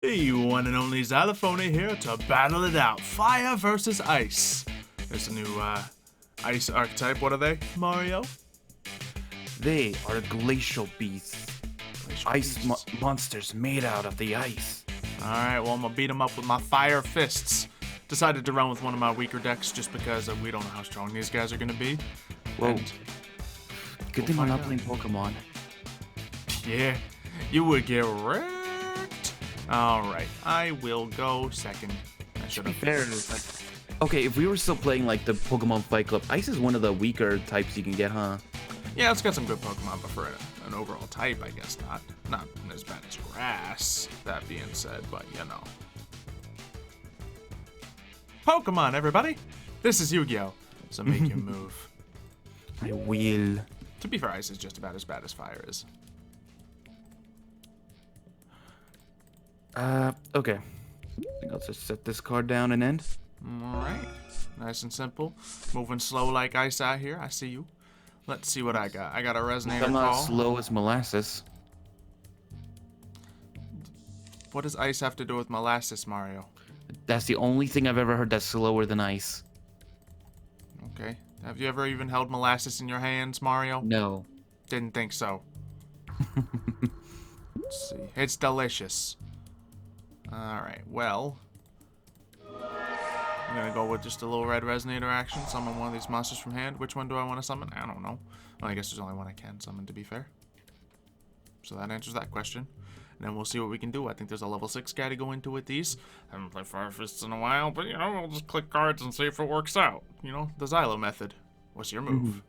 The one and only Xylophoney here to battle it out. Fire versus ice. There's a new ice archetype. What are they, Mario? They are glacial beasts. Glacial Ice beasts. monsters made out of the ice. Alright, well, I'm gonna beat them up with my fire fists. Decided to run with one of my weaker decks just because we don't know how strong these guys are gonna be. Whoa. And Good thing we're not playing Pokemon. yeah, you would get wrecked. Alright, I will go second. I should have. Fair. Okay, if we were still playing like the Pokemon Fight Club, ice is one of the weaker types you can get, huh? Yeah, it's got some good Pokemon, but for an overall type, I guess not. Not as bad as grass, that being said, but you know. Pokemon, everybody! This is Yu-Gi-Oh! So make your move. I will. To be fair, ice is just about as bad as fire is. Okay. I think I'll just set this card down and end. Alright. Nice and simple. Moving slow like ice out here. I see you. Let's see what I got. I got a Resonator I'm not Call. slow as molasses. What does ice have to do with molasses, Mario? That's the only thing I've ever heard that's slower than ice. Okay. Have you ever even held molasses in your hands, Mario? No. Didn't think so. Let's see. It's delicious. Alright, well. I'm gonna go with just a little red resonator action. Summon one of these monsters from hand. Which one do I want to summon? I don't know. Well, I guess there's only one I can summon, to be fair. So that answers that question. And then we'll see what we can do. I think there's a level 6 guy to go into with these. I haven't played Fire Fists in a while, but you know, we'll just click cards and see if it works out. You know, the Xylo method. What's your move?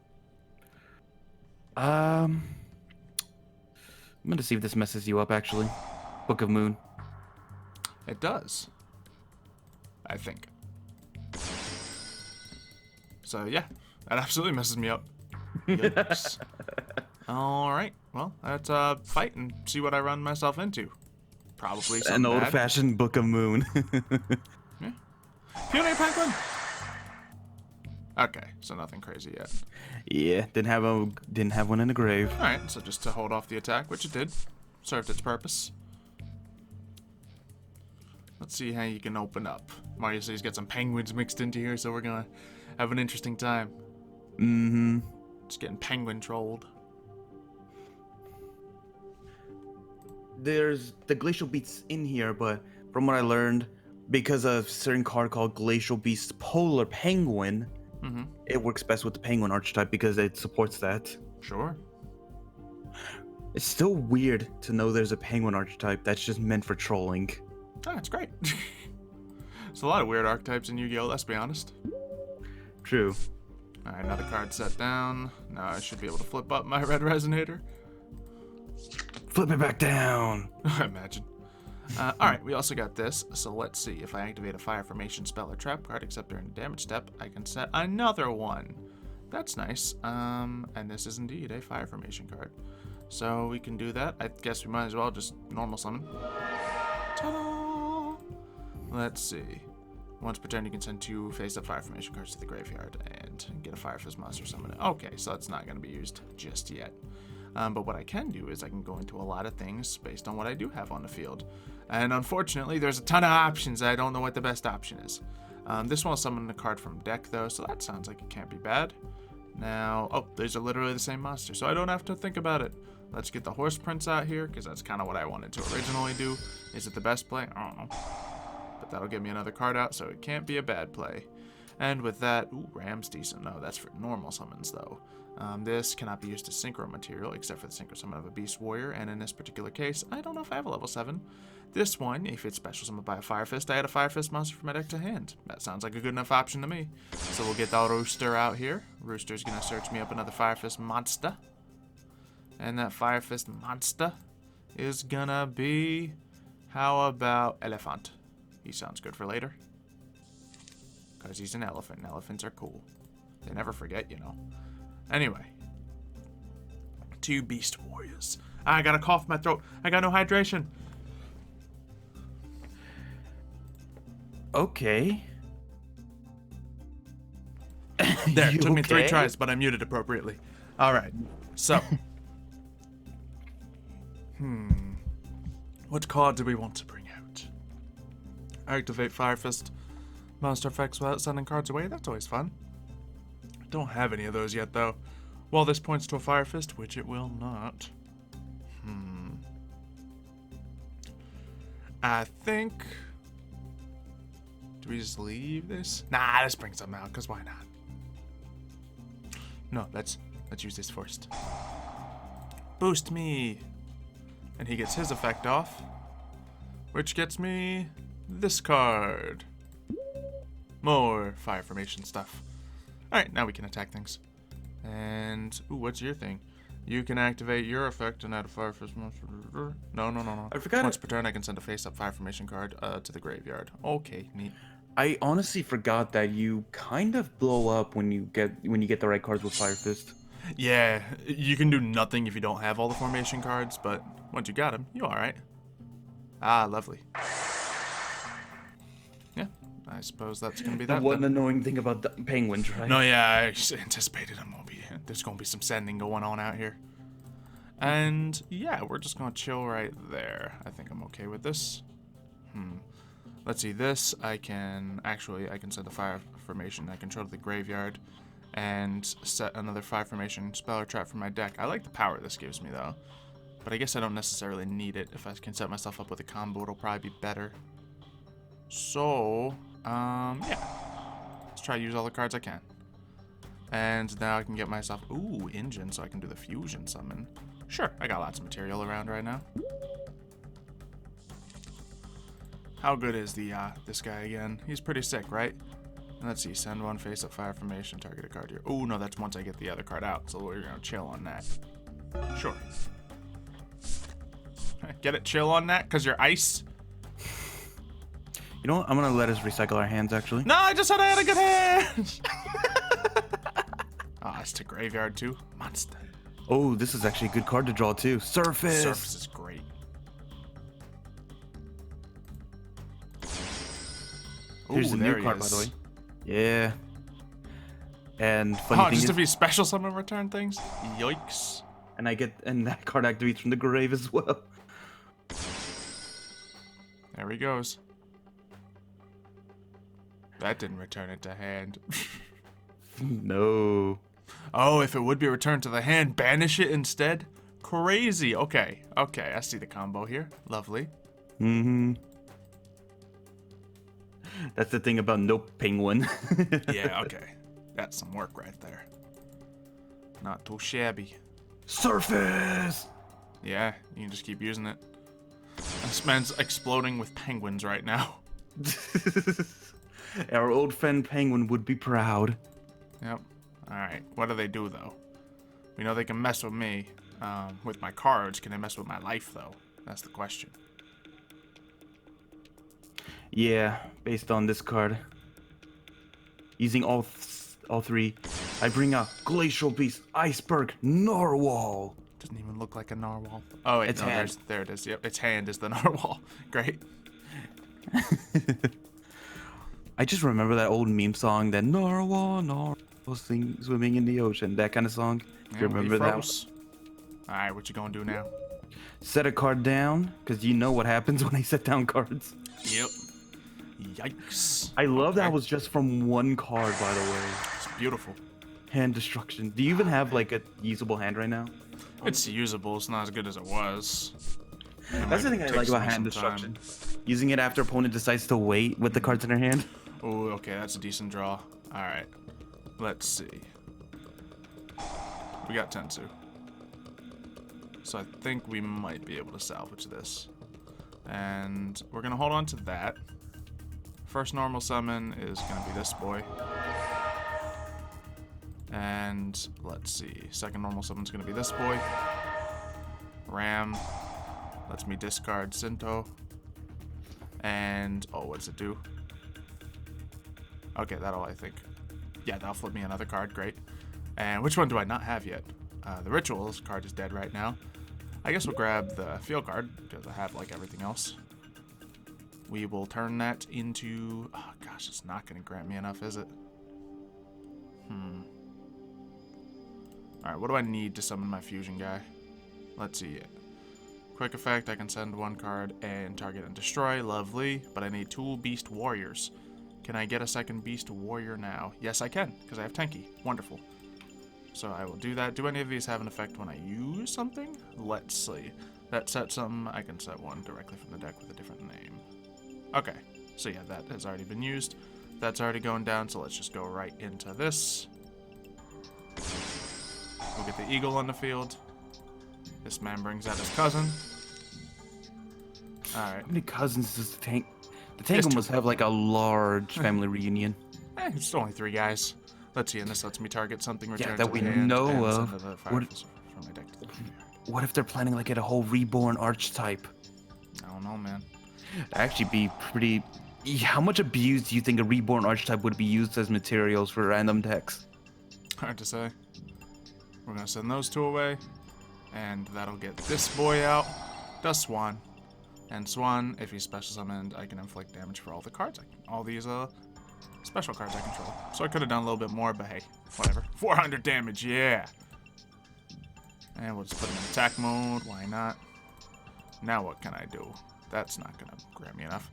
I'm gonna see if this messes you up, actually. Book of Moon. It does. I think. So yeah, that absolutely messes me up. Yikes. Alright, well, let's fight and see what I run myself into. Probably something An bad. old-fashioned Book of Moon. Yeah. Puny Penguin! Okay, so nothing crazy yet. Yeah, didn't have one in the grave. Alright, so just to hold off the attack, which it did. Served its purpose. Let's see how you can open up. Mario says he's got some penguins mixed into here, so we're gonna have an interesting time. Mm-hmm. Just getting penguin trolled. There's the Glacial Beasts in here, but from what I learned, because of a certain card called Glacial Beast Polar Penguin, it works best with the Penguin archetype because it supports that. Sure. It's still weird to know there's a Penguin archetype that's just meant for trolling. Oh, it's great. There's a lot of weird archetypes in Yu-Gi-Oh! Let's be honest. True. Alright, another card set down. Now I should be able to flip up my red resonator. Flip it back down. I imagine. Alright, we also got this. So let's see. If I activate a fire formation spell or trap card, except during the damage step, I can set another one. That's nice. And this is indeed a fire formation card. So we can do that. I guess we might as well just normal summon. Ta-da! Let's see. Once per turn, you can send 2 face-up fire formation cards to the graveyard and get a Fire Fist monster summon. Okay, so that's not going to be used just yet. But what I can do is I can go into a lot of things based on what I do have on the field. And unfortunately, there's a ton of options. I don't know what the best option is. This one will summon a card from deck, though, so that sounds like it can't be bad. Now, oh, these are literally the same monster, so I don't have to think about it. Let's get the Horse Prince out here, because that's kind of what I wanted to originally do. Is it the best play? I don't know. But that'll get me another card out, so it can't be a bad play. And with that, ooh, Ram's decent. No, that's for normal summons, though. This cannot be used as synchro material, except for the synchro summon of a Beast Warrior, and in this particular case, I don't know if I have a level 7. This one, if it's special summoned by a Fire Fist, I add a Fire Fist monster from my deck to hand. That sounds like a good enough option to me. So we'll get the Rooster out here. Rooster's gonna search me up another Fire Fist monster. And that Fire Fist monster is gonna be... How about Elephant? He sounds good for later. Because he's an elephant, and elephants are cool. They never forget, you know. Anyway. 2 Beast Warriors. I got a cough in my throat. I got no hydration. Okay. There, it took me 3 okay? tries, but I muted appropriately. Alright, so. What card do we want to bring out? Activate Fire Fist monster effects without sending cards away. That's always fun. Don't have any of those yet, though. Well, this points to a Fire Fist, which it will not. I think... Do we just leave this? Nah, let's bring something out, because why not? No, let's use this first. Boost me! And he gets his effect off, which gets me this card. More fire formation stuff. Alright, now we can attack things. And, ooh, what's your thing? You can activate your effect and add a Fire Fist monster. No. I forgot. Once per turn, I can send a face-up fire formation card to the graveyard. Okay, neat. I honestly forgot that you kind of blow up when you get the right cards with Fire Fist. Yeah, you can do nothing if you don't have all the formation cards, but once you got them, you're alright. Ah, lovely. Yeah, I suppose that's going to be that. The one annoying thing about the penguins, right? No, yeah, I anticipated there's going to be some sending going on out here. And yeah, we're just going to chill right there. I think I'm okay with this. Let's see, this I can send a fire formation. I control the graveyard and set another fire formation spell or trap for my deck. I like the power this gives me though, but I guess I don't necessarily need it. If I can set myself up with a combo, it'll probably be better. So, yeah, let's try to use all the cards I can. And now I can get myself, ooh, engine, so I can do the fusion summon. Sure, I got lots of material around right now. How good is this guy again? He's pretty sick, right? And let's see, send one face-up fire formation, target a card here. Oh no, that's once I get the other card out, so we're gonna chill on that. Sure. Get it, chill on that, cause you're ice. You know what? I'm gonna let us recycle our hands actually. No, I just said I had a good hand. Ah, it's to graveyard too. Monster. Oh, this is actually a good card to draw too. Surface. Surface is great. Here's Ooh, the new card, by the way. Yeah. And funny thing just is, if you special summon return things? Yikes. and that card activates from the grave as well. There he goes. That didn't return it to hand. No. Oh, if it would be returned to the hand, banish it instead? Crazy. Okay, I see the combo here. Lovely. That's the thing about no penguin. Yeah, okay. That's some work right there. Not too shabby. Surface! Yeah, you can just keep using it. This man's exploding with penguins right now. Our old friend Penguin would be proud. Yep. Alright, what do they do, though? We know they can mess with me. With my cards, can they mess with my life, though? That's the question. Yeah, based on this card. Using all three, I bring a Glacial Beast, Iceberg, Narwhal. Doesn't even look like a narwhal. Oh, wait, It's no, hand. there it is. Yep, its hand is the narwhal. Great. I just remember that old meme song, that Narwhal, swimming in the ocean, that kind of song. Yeah, You remember that one? Alright, what you gonna do now? Set a card down, because you know what happens when I set down cards. Yep. Yikes. I love that was just from one card, by the way. It's beautiful. Hand destruction. Do you even have like a usable hand right now? It's usable. It's not as good as it was. That's the thing I like about hand destruction. Using it after opponent decides to wait with the cards in their hand. Oh, okay, that's a decent draw. Alright. Let's see. We got Tensu. So I think we might be able to salvage this. And we're going to hold on to that. First normal summon is going to be this boy. And let's see. Second normal summon is going to be this boy. Ram lets me discard Sinto. And, oh, what's it do? Okay, that'll, I think. Yeah, that'll flip me another card. Great. And which one do I not have yet? The Rituals card is dead right now. I guess we'll grab the Field card, because I have, like, everything else. We will turn that into... Oh, gosh, it's not going to grant me enough, is it? Alright, what do I need to summon my fusion guy? Let's see. quick effect, I can send one card and target and destroy. Lovely. But I need 2 Beast Warriors. Can I get a second Beast Warrior now? Yes, I can, because I have Tenki. Wonderful. So I will do that. Do any of these have an effect when I use something? Let's see. That sets some. I can set one directly from the deck with a different name. Okay. So yeah, that has already been used. That's already going down, so let's just go right into this. We'll get the eagle on the field. This man brings out his cousin. Alright. How many cousins does the tank? The tank must have like a large family reunion. It's only 3 guys. Let's see, and this lets me target something returned that to we the hand know and of. send to the fire from my deck to the graveyard. What if they're planning like a whole reborn archetype? I don't know, man. That'd actually be pretty. How much abuse do you think a reborn archetype would be used as materials for random decks? Hard to say. We're gonna send those 2 away, and that'll get this boy out. Does Swan. And Swan, if he's special summoned, I can inflict damage for all the cards, all these special cards I control. So I could have done a little bit more, but hey, whatever. 400 damage, yeah. And we'll just put him in attack mode. Why not? Now what can I do? That's not gonna grab me enough.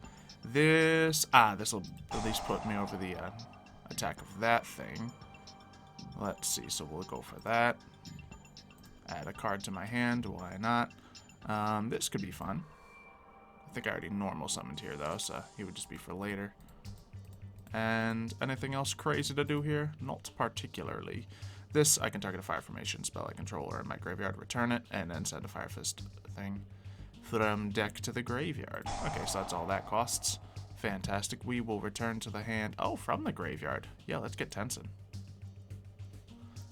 This will at least put me over the attack of that thing. Let's see. So we'll go for that. Add a card to my hand. Why not? This could be fun. I think I already normal summoned here, though, so he would just be for later. And anything else crazy to do here? Not particularly. This, I can target a Fire Formation spell I control or in my graveyard, return it, and then send a Fire Fist thing from deck to the graveyard. Okay, so that's all that costs. Fantastic. We will return to the hand. Oh, from the graveyard. Yeah, let's get Tenson.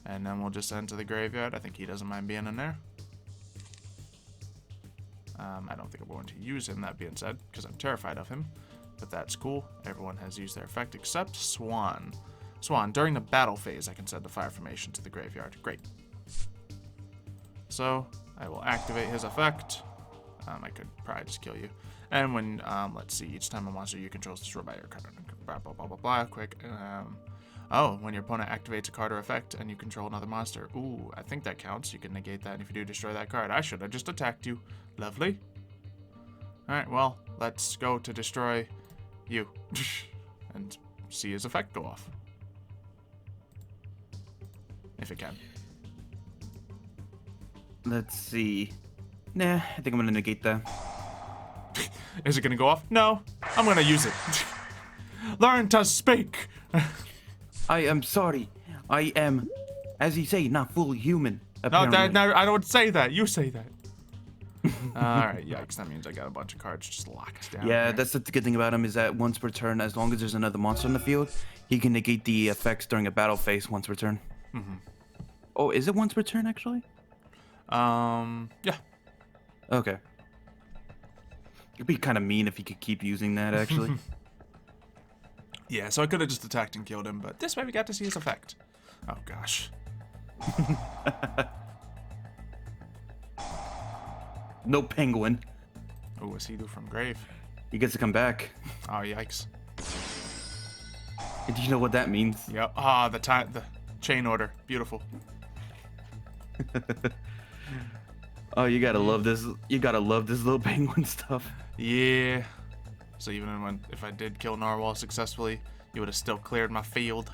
And then we'll just send to the graveyard. I think he doesn't mind being in there. I don't think I'm going to use him, that being said, because I'm terrified of him. But that's cool. Everyone has used their effect except Swan. Swan, during the battle phase, I can send a Fire Formation to the graveyard. Great. So, I will activate his effect. I could probably just kill you. And when, let's see, each time a monster you control is destroyed by your card, blah, blah, blah, blah, blah, quick. Oh, when your opponent activates a card or effect and you control another monster. Ooh, I think that counts. You can negate that, and if you do, destroy that card. I should have just attacked you. Lovely. Alright, well, let's go to destroy you. And see his effect go off. If it can. Let's see. Nah, I think I'm gonna negate that. Is it gonna go off? No, I'm gonna use it. Learn to speak. I am sorry. I am, as you say, not fully human. No, I don't say that. You say that. Alright, yikes. That means I got a bunch of cards just locked down. Yeah, here. that's the good thing about him is that once per turn, as long as there's another monster on the field, he can negate the effects during a battle phase once per turn. Mm-hmm. Oh, is it once per turn, actually? Yeah. Okay. It'd be kind of mean if he could keep using that, actually. Yeah, so I could have just attacked and killed him, but this way we got to see his effect. Oh, gosh. No penguin. Oh, a Sea-Doo from grave. He gets to come back. Oh, yikes. Do you know what that means? Yep. The chain order. Beautiful. Oh, you gotta love this. You gotta love this little penguin stuff. Yeah. So even if I did kill Narwhal successfully, you would have still cleared my field.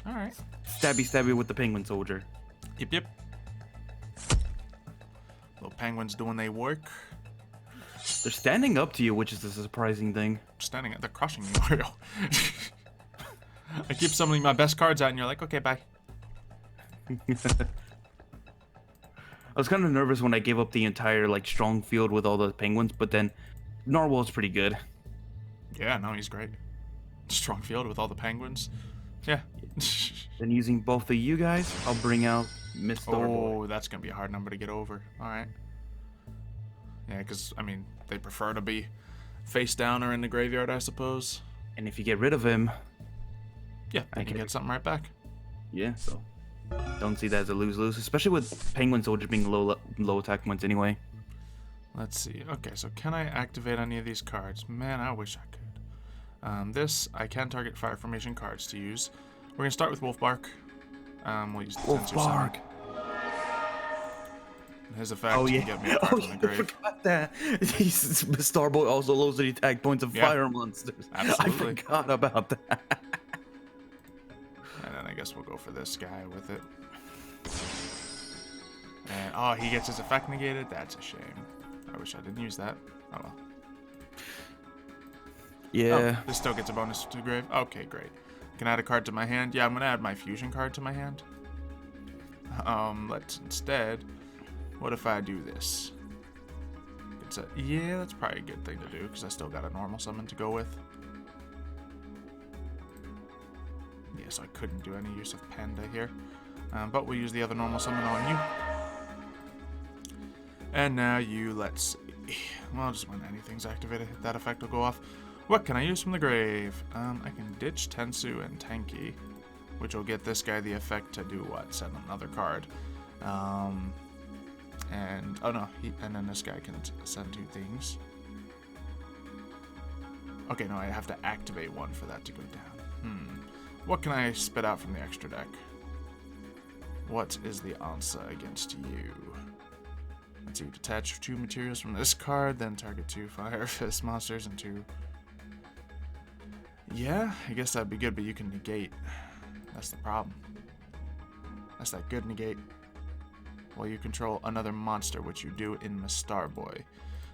All right. Stabby, stabby with the penguin soldier. Yep, yep. Little penguins doing their work. They're standing up to you, which is a surprising thing. They're crushing me, Mario. I keep summoning my best cards out, and you're like, okay, bye. I was kind of nervous when I gave up the entire strong field with all the penguins, but then Narwhal's pretty good. Yeah, no, he's great. Strong field with all the penguins. Yeah. Then using both of you guys, I'll bring out Mr. Oh, that's gonna be a hard number to get over. All right. Yeah, because I mean, they prefer to be face down or in the graveyard, I suppose. And if you get rid of him, yeah, I can get something right back. Yeah, so don't see that as a lose-lose, especially with penguin soldier being low attack points anyway. Let's see. Okay, so can I activate any of these cards? Man, I wish I could. This, I can target Fire Formation cards to use. We're gonna start with Wolf Bark. We'll use the Wolf Bark. His effect Oh can yeah. get me a card Oh from yeah, the I grave. forgot that. Starboy also lowers the attack points of Yeah, fire monsters. absolutely. I forgot about that. And then I guess we'll go for this guy with it. And, oh, he gets his effect negated? That's a shame. I wish I didn't use that. Oh, well. Yeah. Oh, this still gets a bonus to grave? Okay, great. Can I add a card to my hand? Yeah, I'm going to add my fusion card to my hand. Let's instead... What if I do this? Yeah, that's probably a good thing to do, because I still got a normal summon to go with. Yeah, so I couldn't do any use of Panda here. But we'll use the other normal summon on you. And now you, let's see. Well, just when anything's activated, that effect will go off. What can I use from the grave? I can ditch Tensu and Tenki, which will get this guy the effect to do what? Send another card. And, oh no, and then this guy can send 2 things. Okay, no, I have to activate one for that to go down. What can I spit out from the extra deck? What is the answer against you? Let's see, detach 2 materials from this card, then target 2 Fire Fist monsters and 2... Yeah, I guess that'd be good, but you can negate. That's the problem. That's that good negate. Well, you control another monster, which you do in the Starboy.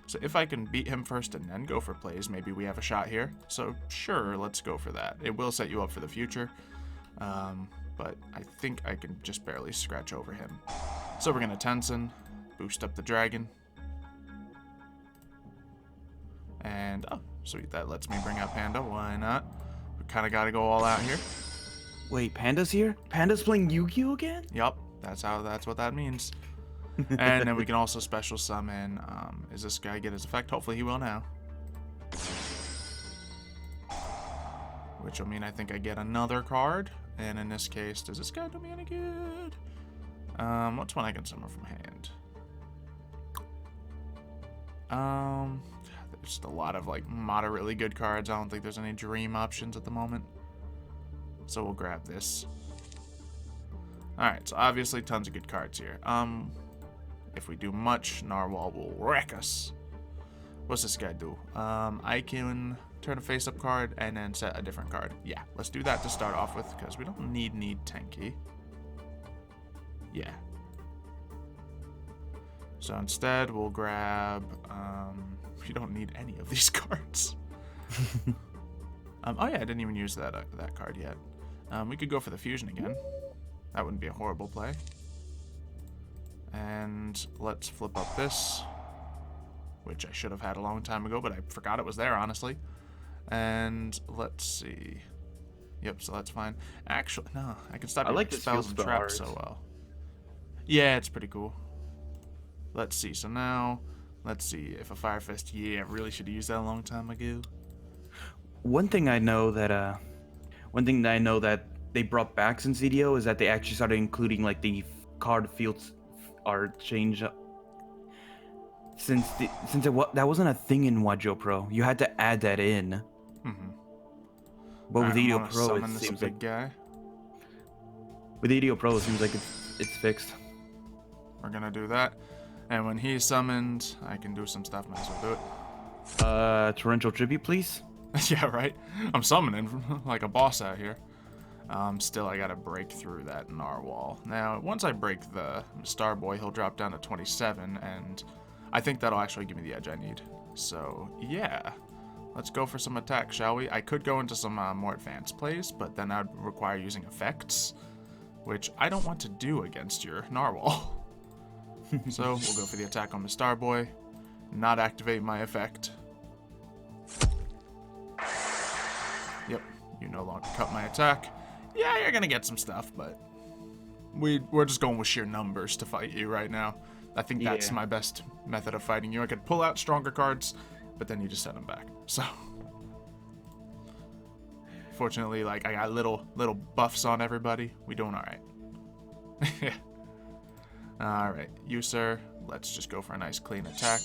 So if I can beat him first and then go for plays, maybe we have a shot here. So sure, let's go for that. It will set you up for the future, but I think I can just barely scratch over him. So we're going to Tensen, boost up the dragon. And, oh, sweet, that lets me bring out Panda. Why not? We kind of got to go all out here. Wait, Panda's here? Panda's playing Yu-Gi-Oh again? Yup, that's what that means. And then we can also special summon, is this guy get his effect? Hopefully he will now. Which will mean I think I get another card. And in this case, does this guy do me any good? What's one I can summon from hand? There's just a lot of like moderately good cards. I don't think there's any dream options at the moment. So we'll grab this. Alright, so obviously tons of good cards here. If we do much, Narwhal will wreck us. What's this guy do? I can turn a face-up card and then set a different card. Yeah, let's do that to start off with, because we don't need Tenki. Yeah. So instead, we'll grab... we don't need any of these cards. Oh yeah, I didn't even use that card yet. We could go for the fusion again. That wouldn't be a horrible play. And let's flip up this, which I should have had a long time ago, but I forgot it was there, honestly. And let's see. Yep, so that's fine. Actually, no, I can stop using spells and traps so well. Yeah, it's pretty cool. Let's see. So now, let's see if a Fire Fist. Yeah, I really should have used that a long time ago. One thing I know that they brought back since CDO is that they actually started including like the card fields are changed. That wasn't a thing in Wajo Pro. You had to add that in. But with EDO Pro, it seems like guy. With EDO Pro, it seems like it's fixed. We're gonna do that, and when he's summoned, I can do some stuff. Might as well do it. Torrential Tribute, please. Yeah, right. I'm summoning like a boss out here. Still, I gotta break through that Narwhal. Now, once I break the Starboy, he'll drop down to 27, and I think that'll actually give me the edge I need. So, yeah. Let's go for some attack, shall we? I could go into some more advanced plays, but then that would require using effects, which I don't want to do against your Narwhal. So, we'll go for the attack on the Starboy, not activate my effect. Yep, you no longer cut my attack. Yeah, you're gonna get some stuff, but we're just going with sheer numbers to fight you right now. I think that's my best method of fighting you. I could pull out stronger cards, but then you just send them back. So, fortunately, like I got little buffs on everybody. We doing all right. All right, you sir. Let's just go for a nice clean attack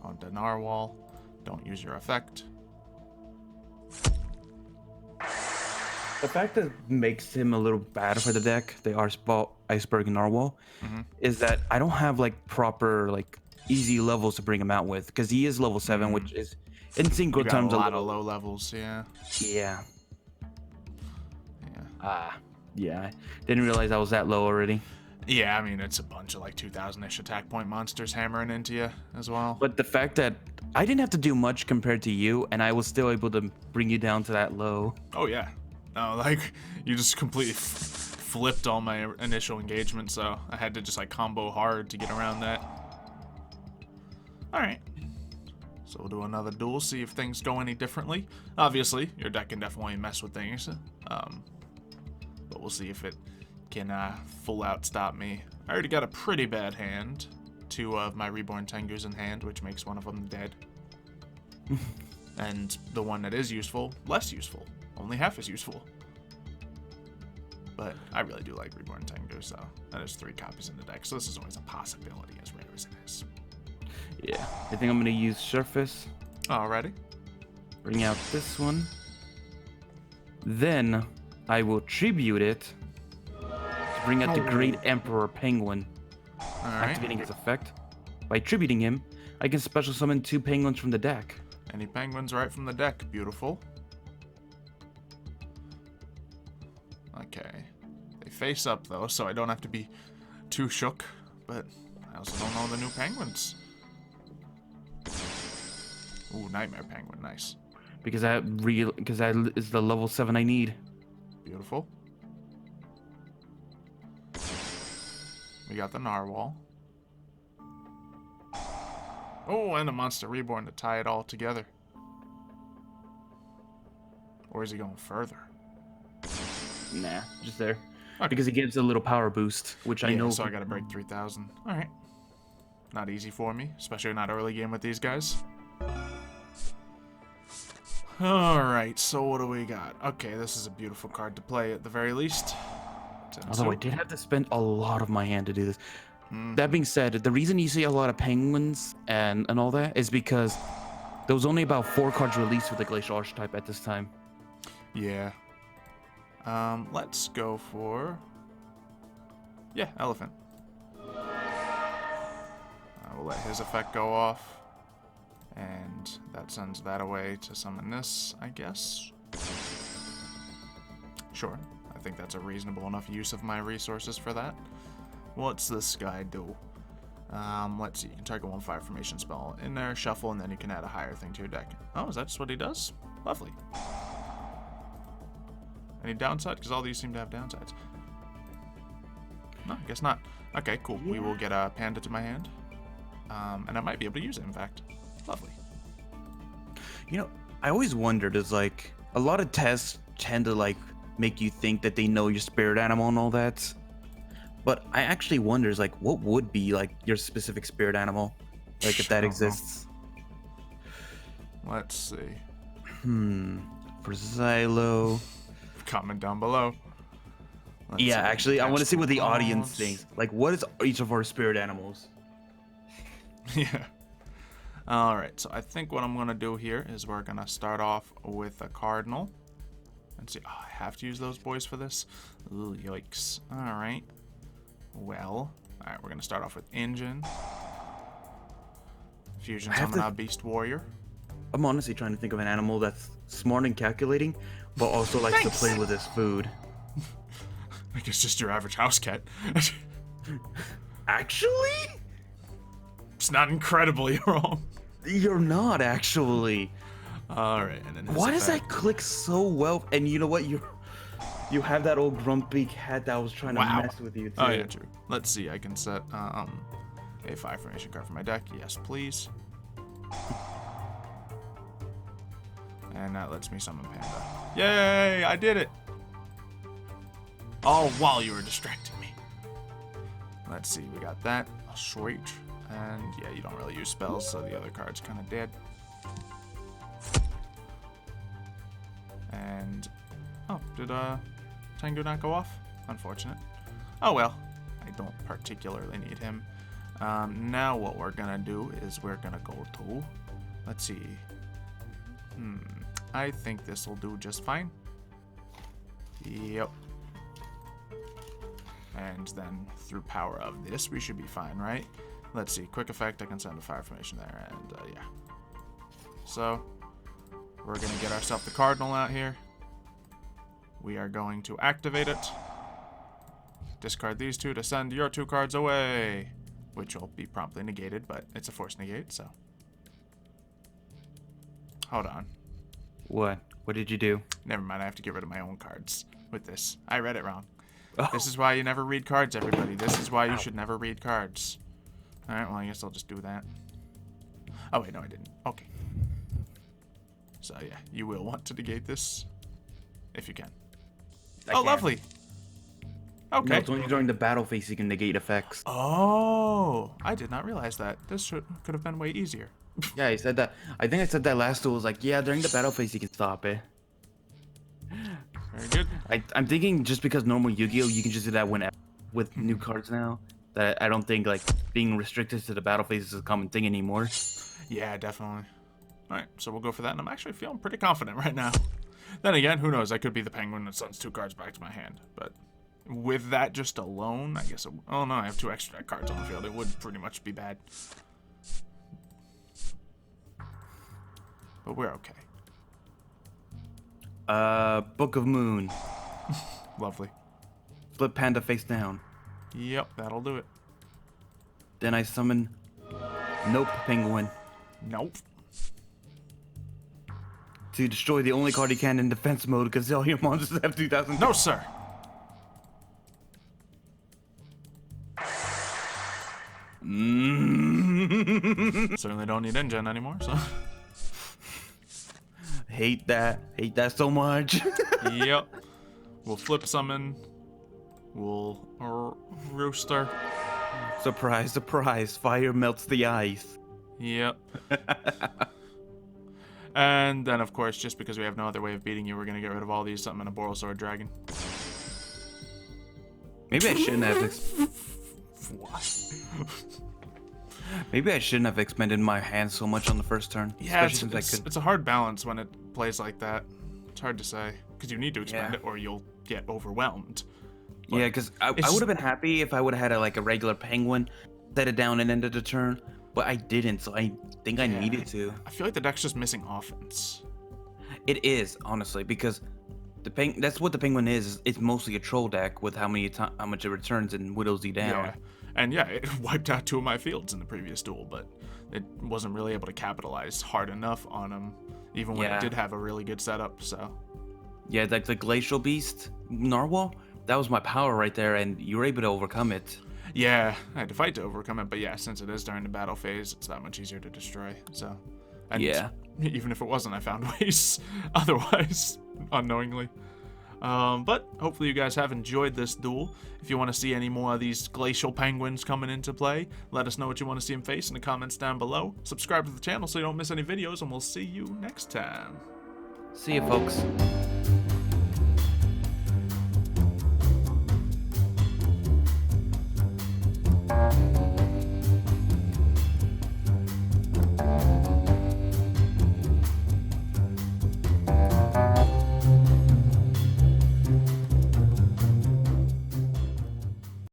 on the Narwhal. Don't use your effect. The fact that makes him a little bad for the deck, the Iceberg Narwhal, is that I don't have like proper like easy levels to bring him out with because he is level 7, which is in You synchro got a terms a lot of little. low levels, yeah. Yeah. Yeah. Yeah. Didn't realize I was that low already. Yeah, I mean, it's a bunch of like 2000-ish attack point monsters hammering into you as well. But the fact that I didn't have to do much compared to you, and I was still able to bring you down to that low. Oh, yeah. No, like, you just completely flipped all my initial engagement, so I had to just like combo hard to get around that. Alright. So we'll do another duel, see if things go any differently. Obviously, your deck can definitely mess with things. But we'll see if it can full out stop me. I already got a pretty bad hand. 2 of my Reborn Tengus in hand, which makes one of them dead. And the one that is useful, less useful. Only half as useful. But I really do like Reborn Tengu, so there's 3 copies in the deck, so this is always a possibility, as rare as it is. Yeah, I think I'm gonna use Surface. Alrighty. Bring out this one. Then I will tribute it to bring out the Great Emperor Penguin. Alright. Activating his effect. By tributing him, I can special summon 2 penguins from the deck. Any penguins right from the deck. Beautiful. Okay. They face up, though, so I don't have to be too shook. But I also don't know the new penguins. Ooh, Nightmare Penguin. Nice. Because that is the level 7 I need. Beautiful. We got the Narwhal. Oh, and a Monster Reborn to tie it all together. Or is he going further? Nah, just there. Okay. Because it gives a little power boost, which I know. So I gotta break 3,000. Alright. Not easy for me, especially not early game with these guys. Alright, so what do we got? Okay, this is a beautiful card to play at the very least. Although I did have to spend a lot of my hand to do this. That being said, the reason you see a lot of penguins and all that is because there was only about 4 cards released with the Glacial Archtype at this time. Yeah. Let's go for... Yeah, Elephant. I will let his effect go off. And that sends that away to summon this, I guess. Sure. I think that's a reasonable enough use of my resources for that. What's this guy do? Let's see. You can target 1/5 formation spell in there, shuffle, and then you can add a higher thing to your deck. Oh, is that just what he does? Lovely. Any downside? Because all these seem to have downsides. No, I guess not. Okay, cool. We will get a Panda to my hand. And I might be able to use it, in fact. Lovely. You know, I always wondered, is like, a lot of tests tend to like make you think that they know your spirit animal and all that. But I actually wonder, is like, what would be like your specific spirit animal? Like if that exists. Let's see. For Xylo. Comment down below. Let's Yeah, see. actually, I want to see what the audience Cards. thinks. Like, what is each of our spirit animals? Yeah. Alright, so I think what I'm going to do here is we're going to start off with a Cardinal. And see, oh, I have to use those boys for this? Ooh, yikes. Alright. Well, alright, we're going to start off with Engine. Fusion Summon out Beast Warrior. I'm honestly trying to think of an animal that's smart and calculating, but also likes to play with his food. I guess just your average house cat. Actually? It's not incredibly wrong. You're not, actually. Alright, and then his Why does effect. that click so well? And you know what? You have that old grumpy cat that was trying to mess with you, too. Oh, yeah, true. Let's see. I can set a 5 formation card for my deck. Yes, please. And that lets me summon Panda. Yay! I did it! All while you were distracting me. Let's see. We got that. Sweet. And yeah, you don't really use spells, so the other card's kind of dead. And... Oh, did Tengu not go off? Unfortunate. Oh well. I don't particularly need him. Now what we're gonna do is we're gonna go to... Let's see. I think this will do just fine. Yep. And then through power of this, we should be fine, right? Let's see. Quick effect, I can send a fire formation there, and yeah. So, we're going to get ourselves the Cardinal out here. We are going to activate it. Discard these two to send your 2 cards away. Which will be promptly negated, but it's a force negate, so. Hold on. What? What did you do? Never mind, I have to get rid of my own cards with this. I read it wrong. Oh. This is why you never read cards, everybody. This is why you should never read cards. Alright, well, I guess I'll just do that. Oh, wait, no, I didn't. Okay. So, yeah, you will want to negate this if you can. I Oh, can. lovely. Okay. No, it's only during the battle phase you can negate effects. Oh, I did not realize that. This could have been way easier. Yeah, I said that. I think I said that last duel. Was like, yeah, during the battle phase you can stop it. Very good. I'm thinking just because normal Yu-Gi-Oh you can just do that whenever with new cards now. That I don't think like being restricted to the battle phase is a common thing anymore. Yeah, definitely. Alright, so we'll go for that, and I'm actually feeling pretty confident right now. Then again, who knows? I could be the Penguin that sends 2 cards back to my hand, but with that just alone, I guess oh no, I have 2 extra cards on the field. It would pretty much be bad. But we're okay. Book of Moon. Lovely. Flip Panda face down. Yep, that'll do it. Then I summon Nope Penguin Nope. to destroy the only card he can in defense mode because all your monsters have 2,000. No, sir. Certainly don't need engine anymore, so. Hate that so much. Yep. We'll flip summon. We'll rooster. Surprise, surprise, fire melts the ice. Yep. And then, of course, just because we have no other way of beating you, we're going to get rid of all these, summon a Borosword Dragon. Maybe I shouldn't have What? Maybe I shouldn't have expended my hand so much on the first turn. Yeah, Especially since it's a hard balance when it plays like that. It's hard to say. Because you need to expend Yeah. it or you'll get overwhelmed. But Yeah, because I would have been happy if I would have had like a regular penguin, set it down and ended the turn, but I didn't, so I think I needed to. I feel like the deck's just missing offense. It is, honestly, because that's what the penguin is. It's mostly a troll deck with how much it returns and whittles you down. Yeah. And yeah, it wiped out 2 of my fields in the previous duel, but it wasn't really able to capitalize hard enough on them, even when it did have a really good setup, so. Yeah, like the Glacial Beast, Narwhal, that was my power right there, and you were able to overcome it. Yeah, I had to fight to overcome it, but yeah, since it is during the battle phase, it's that much easier to destroy, so. And Yeah. even if it wasn't, I found ways otherwise, unknowingly. But hopefully you guys have enjoyed this duel. If you want to see any more of these glacial penguins coming into play, let us know what you want to see them face in the comments down below. Subscribe to the channel so you don't miss any videos, and we'll see you next time. See you, folks.